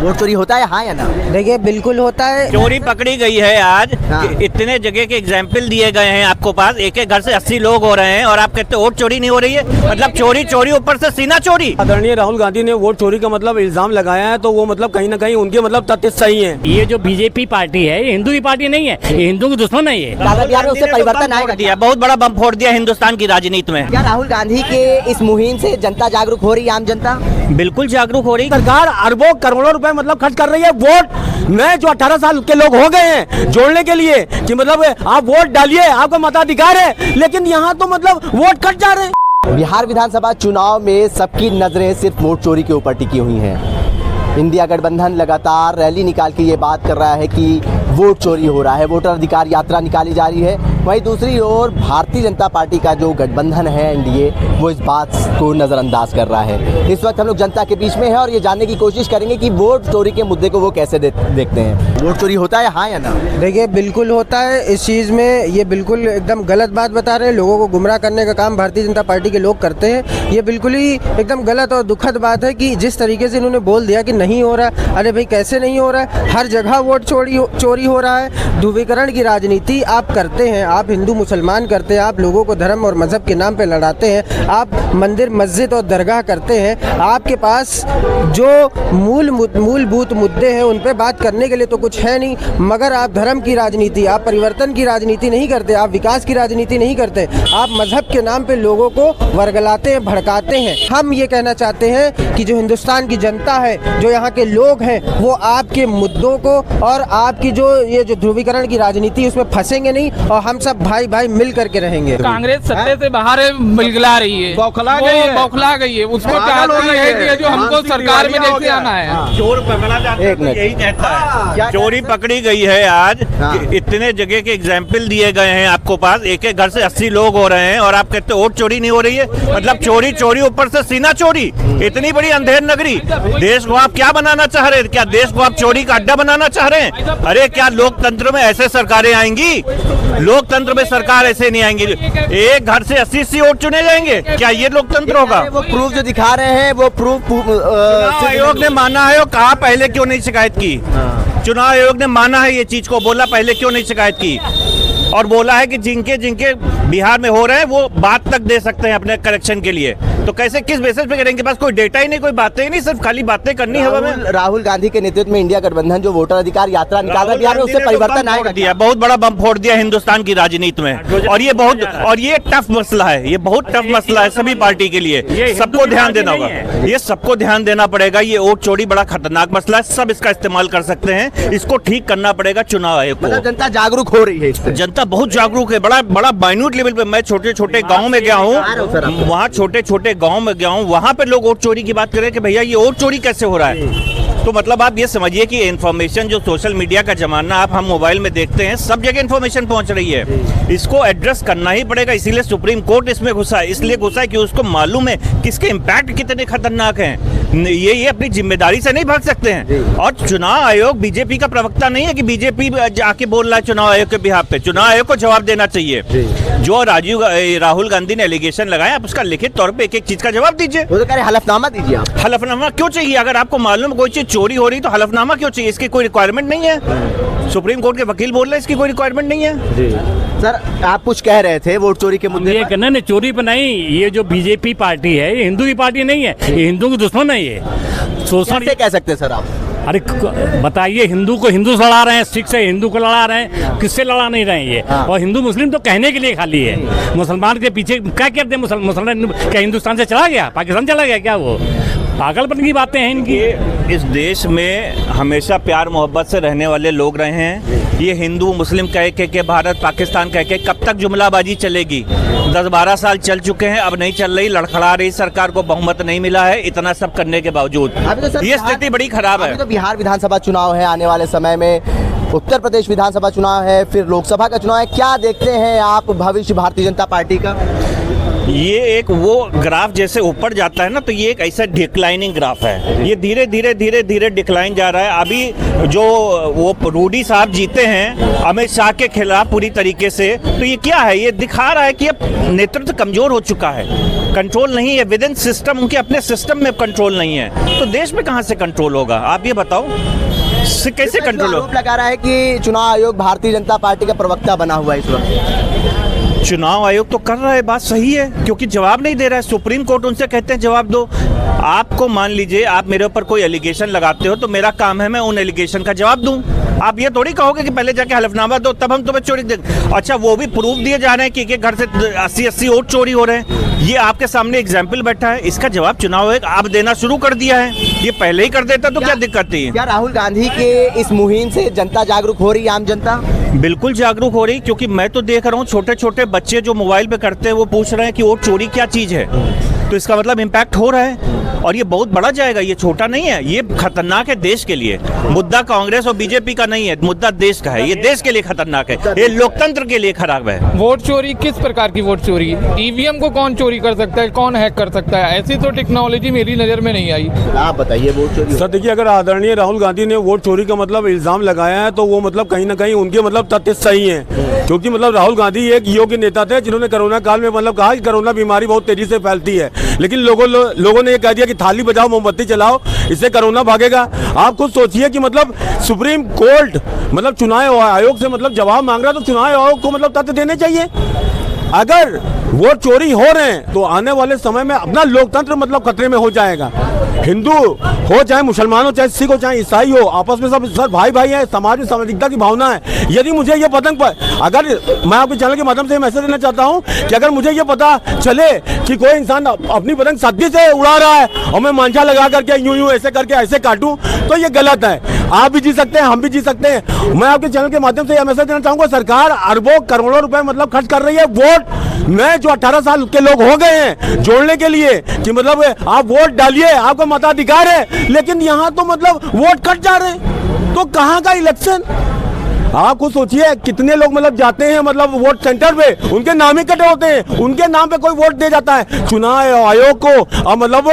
Vote चोरी होता है, हाँ या ना? देखिए बिल्कुल होता है। चोरी पकड़ी गई है आज। हाँ। इतने जगह के एग्जाम्पल दिए गए हैं आपको पास, एक एक घर से 80 लोग हो रहे हैं और आप कहते हो वोट चोरी नहीं हो रही है। मतलब चोरी चोरी ऊपर से सीना चोरी। आदरणीय राहुल गांधी ने वोट चोरी का मतलब इल्जाम लगाया है, तो वो मतलब कहीं ना कहीं उनके मतलब तथ्य सही है। ये जो बीजेपी पार्टी है ये हिंदू की पार्टी नहीं है, ये हिंदू की दुश्मन है। ये बिहार में उससे परिवर्तन आएगा दिया, बहुत बड़ा बम फोड़ दिया हिंदुस्तान की राजनीति में। क्या राहुल गांधी के इस मुहिम से जनता जागरूक हो रही है, आम जनता? बिल्कुल जागरूक हो रही। सरकार अरबों करोड़ों रुपए मतलब खर्च कर रही है वोट में जो 18 साल के लोग हो गए हैं जोड़ने के लिए, कि मतलब आप वोट डालिए, आपका मताधिकार है, लेकिन यहाँ तो मतलब वोट कट जा रहे हैं। बिहार विधानसभा चुनाव में सबकी नजरें सिर्फ वोट चोरी के ऊपर टिकी हुई हैं। इंडिया गठबंधन लगातार रैली निकाल के ये बात कर रहा है कि वोट चोरी हो रहा है, वोटर अधिकार यात्रा निकाली जा रही है। वहीं दूसरी ओर भारतीय जनता पार्टी का जो गठबंधन है एनडीए, वो इस बात को नज़रअंदाज कर रहा है। इस वक्त हम लोग जनता के बीच में हैं और ये जानने की कोशिश करेंगे कि वोट चोरी के मुद्दे को वो कैसे देखते हैं। वोट चोरी होता है, हाँ या ना? देखिए बिल्कुल होता है। इस चीज़ में ये बिल्कुल एकदम गलत बात बता रहे हैं। लोगों को गुमराह करने का काम भारतीय जनता पार्टी के लोग करते हैं। ये बिल्कुल ही एकदम गलत और दुखद बात है कि जिस तरीके से इन्होंने बोल दिया कि नहीं हो रहा है। अरे भाई कैसे नहीं हो रहा है? हर जगह वोट चोरी हो रहा है। ध्रुवीकरण की राजनीति आप करते हैं, आप हिंदू मुसलमान करते हैं, आप लोगों को धर्म और मजहब के नाम पे लड़ाते हैं, आप मंदिर मस्जिद और दरगाह करते हैं। आपके पास जो मूलभूत मुद्दे हैं उन पे बात करने के लिए तो कुछ है नहीं, मगर आप धर्म की राजनीति, आप परिवर्तन की राजनीति नहीं करते, आप विकास की राजनीति नहीं करते, आप मजहब के नाम पे लोगों को वर्गलाते हैं, भड़काते हैं। हम ये कहना चाहते हैं कि जो हिंदुस्तान की जनता है, जो यहाँ के लोग हैं, वो आपके मुद्दों को और आपकी ये जो ध्रुवीकरण की राजनीति उसमें फंसेंगे नहीं और हम सब भाई भाई मिल करके रहेंगे। कांग्रेस सत्ते से बाहर बिलगला रही है, बौखला गई है। उसको चाहती है कि जो हमको सरकार में लेके आना है। चोर पकड़ा जाता है तो यही कहता है। चोरी पकड़ी गई है आज। इतने जगह के एग्जाम्पल दिए गए हैं आपको पास, एक एक घर से 80 लोग हो रहे हैं और आप कहते हो वोट चोरी नहीं हो रही है। मतलब चोरी चोरी ऊपर से सीना चोरी। इतनी बड़ी अंधेर नगरी, देश को आप क्या बनाना चाह रहे हैं? क्या देश को आप चोरी का अड्डा बनाना चाह रहे हैं? अरे क्या लोकतंत्र में ऐसे सरकारें आएंगी? लोकतंत्र में सरकार ऐसे नहीं आएंगी। एक घर से 80 वोट चुने जाएंगे, क्या ये लोकतंत्र होगा? वो प्रूफ जो दिखा रहे हैं वो प्रूफ आयोग ने माना है और कहा पहले क्यों नहीं शिकायत की? चुनाव आयोग ने माना है ये चीज को, बोला पहले क्यों नहीं शिकायत की? और बोला है कि जिनके बिहार में हो रहे हैं वो बात तक दे सकते हैं अपने करेक्शन के लिए। तो कैसे, किस बेसिस पे करेंगे? पास कोई डेटा ही नहीं, कोई बातें ही नहीं, सिर्फ खाली बातें करनी हवा में। राहुल गांधी के नेतृत्व में इंडिया गठबंधन जो वोटर अधिकार यात्रा निकाल रहा है बिहार में, उससे परिवर्तन आएगा दिया, बहुत बड़ा बम फोड़ दिया हिंदुस्तान की राजनीति में। और ये टफ मसला है, ये बहुत टफ मसला है सभी पार्टी के लिए। सबको ध्यान देना होगा, ये सबको ध्यान देना पड़ेगा। ये वोट चोरी बड़ा खतरनाक मसला है, सब इसका इस्तेमाल कर सकते हैं। इसको ठीक करना पड़ेगा चुनाव आयोग को। जनता जागरूक हो रही है, जनता बहुत जागरूक है, बड़ा माइन्यूट लेवल पे। मैं छोटे छोटे गाँव में गया हूँ, वहाँ छोटे छोटे गाँव में गया हूँ, वहां पे लोग वोट चोरी की बात करें कि भैया ये वोट चोरी कैसे हो रहा है। तो मतलब आप ये समझिए कि इन्फॉर्मेशन जो सोशल मीडिया का जमाना आप हम मोबाइल में देखते हैं, सब जगह इन्फॉर्मेशन पहुंच रही है। इसको एड्रेस करना ही पड़ेगा, इसीलिए सुप्रीम कोर्ट इसमें घुसा है। इसलिए घुसा है कि उसको मालूम है किसके इम्पैक्ट कितने खतरनाक हैं। ये अपनी जिम्मेदारी से नहीं भाग सकते हैं। और चुनाव आयोग बीजेपी का प्रवक्ता नहीं है कि बीजेपी आके बोल रहा है चुनाव आयोग के बिहाफ पे। चुनाव आयोग को जवाब देना चाहिए। जो राहुल गांधी ने एलिगेशन लगाया, आप उसका लिखित तौर पे एक एक चीज का जवाब दीजिए। वो तो कह रहे हलफनामा दीजिए आप। हलफनामा क्यों चाहिए? अगर आपको मालूम कोई चीज चोरी हो रही तो हलफनामा क्यों चाहिए? इसकी कोई रिक्वायरमेंट नहीं है। सुप्रीम कोर्ट के वकील बोल रहे हैं इसकी कोई रिक्वायरमेंट नहीं है। सर आप कुछ कह रहे थे वोट चोरी के मुद्दे ये कहना नहीं, चोरी पर नहीं। ये जो बीजेपी पार्टी है ये हिंदू की पार्टी नहीं है, ये हिंदू की दुश्मन है। ये शोषण कैसे कह सकते हैं सर आप? अरे बताइए, हिंदू को हिंदू से लड़ा रहे हैं, सिख से हिंदू को लड़ा रहे हैं, किससे लड़ा नहीं रहे हैं ये। और हिंदू मुस्लिम तो कहने के लिए खाली है। मुसलमान के पीछे क्या करते हैं? मुसलमान क्या हिंदुस्तान से चला गया, पाकिस्तान चला गया क्या? वो पागलपन की बातें हैं इनकी। इस देश में हमेशा प्यार मोहब्बत से रहने वाले लोग रहे हैं। ये हिंदू मुस्लिम कह के भारत पाकिस्तान कह के कब तक जुमलाबाजी चलेगी? 10-12 साल चल चुके हैं, अब नहीं चल रही, लड़खड़ा रही सरकार को बहुमत नहीं मिला है। इतना सब करने के बावजूद तो ये स्थिति बड़ी खराब है। तो बिहार विधानसभा चुनाव है आने वाले समय में, उत्तर प्रदेश विधानसभा चुनाव है, फिर लोकसभा का चुनाव है। क्या देखते हैं आप भविष्य भारतीय जनता पार्टी का? ये एक वो ग्राफ जैसे ऊपर जाता है ना, तो ये एक ऐसा डिक्लाइनिंग ग्राफ है। ये धीरे धीरे डिक्लाइन जा रहा है। अभी जो वो रूडी साहब जीते हैं अमित शाह के खिलाफ पूरी तरीके से, तो ये क्या है? ये दिखा रहा है कि अब नेतृत्व कमजोर हो चुका है, कंट्रोल नहीं है विद इन सिस्टम, उनके अपने सिस्टम में कंट्रोल नहीं है, तो देश में कहाँ से कंट्रोल होगा? आप ये बताओ, कैसे कंट्रोल आरोप लगा रहा है कि चुनाव आयोग भारतीय जनता पार्टी का प्रवक्ता बना हुआ है इस वक्त। चुनाव आयोग तो कर रहा है, बात सही है, क्योंकि जवाब नहीं दे रहा है। सुप्रीम कोर्ट उनसे कहते हैं जवाब दो। आपको मान लीजिए आप मेरे ऊपर कोई एलिगेशन लगाते हो, तो मेरा काम है मैं उन एलिगेशन का जवाब दूं। आप ये थोड़ी कहोगे कि पहले जाके हलफनामा दो तब हम तुम्हें चोरी दे। अच्छा, वो भी प्रूफ दिए जा रहे हैं कि एक घर से 80-80 वोट चोरी हो रहे हैं। ये आपके सामने एग्जाम्पल बैठा है, इसका जवाब चुनाव आयोग अब देना शुरू कर दिया है। ये पहले ही कर देता तो क्या दिक्कत थी? क्या राहुल गांधी के इस मुहिम से जनता जागरूक हो रही है, आम जनता? बिल्कुल जागरूक हो रही, क्योंकि मैं तो देख रहा हूँ छोटे छोटे बच्चे जो मोबाइल पे करते हैं वो पूछ रहे हैं कि वोट चोरी क्या चीज है। तो इसका मतलब इम्पैक्ट हो रहा है और ये बहुत बड़ा जाएगा, ये छोटा नहीं है, ये खतरनाक है देश के लिए। मुद्दा कांग्रेस और बीजेपी का नहीं है, मुद्दा देश का है। ये देश के लिए खतरनाक है, ये लोकतंत्र के लिए खराब है। वोट चोरी किस प्रकार की वोट चोरी? ईवीएम को कौन चोरी कर सकता है, कौन हैक कर सकता है? ऐसी तो टेक्नोलॉजी मेरी नजर में नहीं आई। आप बताइए वोट चोरी। सर देखिए, अगर आदरणीय राहुल गांधी ने वोट चोरी का मतलब इल्जाम लगाया है तो वो मतलब कहीं ना कहीं उनके मतलब तथ्य सही है, क्योंकि मतलब राहुल गांधी एक योग्य नेता थे जिन्होंने कोरोना काल में मतलब कहा कि कोरोना बीमारी बहुत तेजी से फैलती है, लेकिन लोगों ने ये कह दिया कि थाली बजाओ मोमबत्ती चलाओ, इससे कोरोना भागेगा। आप खुद सोचिए कि मतलब सुप्रीम कोर्ट मतलब चुनाव आयोग से मतलब जवाब मांग रहा है, तो चुनाव आयोग को मतलब तथ्य देने चाहिए। अगर वोट चोरी हो रहे हैं तो आने वाले समय में अपना लोकतंत्र मतलब खतरे में हो जाएगा। हिंदू हो चाहे मुसलमान हो चाहे सिख हो चाहे ईसाई हो, आपस में सब सर भाई भाई है, समाज में सामाजिकता की भावना है। यदि मुझे ये पतंग अगर मैं आपके चैनल के माध्यम से मैसेज देना चाहता हूं कि अगर मुझे ये पता चले कि कोई इंसान अपनी पतंग सदी से उड़ा रहा है और मैं मांझा लगा करके यूं ऐसे करके ऐसे काटूं, तो ये गलत है। आप भी जी सकते हैं, हम भी जी सकते हैं। मैं आपके चैनल के माध्यम से यह मैसेज देना चाहूंगा, सरकार अरबों करोड़ों रुपए मतलब खर्च कर रही है वोट में जो 18 साल के लोग हो गए हैं जोड़ने के लिए, कि मतलब आप वोट डालिए, आपको मताधिकार है, लेकिन यहाँ तो मतलब वोट कट जा रहे हैं। तो कहाँ का इलेक्शन? आप खुद सोचिए कितने लोग मतलब जाते हैं मतलब वोट सेंटर पे, उनके नाम ही कटे होते हैं, उनके नाम पे कोई वोट दे जाता है। चुनाव आयोग को मतलब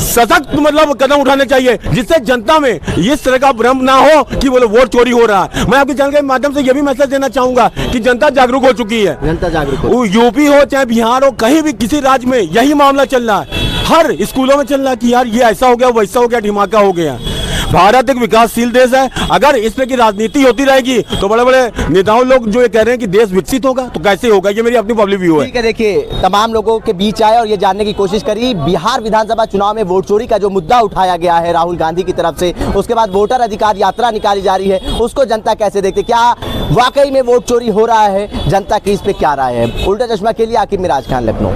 सशक्त मतलब कदम उठाने चाहिए, जिससे जनता में इस तरह का भ्रम ना हो कि बोले वोट चोरी हो रहा है। मैं आपके चैनल के माध्यम से यह भी मैसेज देना चाहूंगा कि जनता जागरूक हो चुकी है। जनता जागरूक हो, यूपी हो चाहे बिहार हो, कहीं भी किसी राज्य में यही मामला चल रहा है। हर स्कूलों में चल रहा है कि यार ये ऐसा हो गया, वैसा हो गया, धमाका हो गया। भारत एक विकासशील देश है, अगर इस तरह की राजनीति होती रहेगी तो बड़े बड़े नेताओं लोग जो ये कह रहे हैं कि देश विकसित होगा, तो कैसे होगा? ये मेरी अपनी पब्लिक व्यू है। ठीक है, देखिए तमाम लोगों के बीच आए और ये जानने की कोशिश करी बिहार विधानसभा चुनाव में वोट चोरी का जो मुद्दा उठाया गया है राहुल गांधी की तरफ से, उसके बाद वोटर अधिकार यात्रा निकाली जा रही है, उसको जनता कैसे देखते, क्या वाकई में वोट चोरी हो रहा है, जनता की इस पे क्या राय है? उल्टा चश्मा के लिए आकिब मिराज खान, लखनऊ।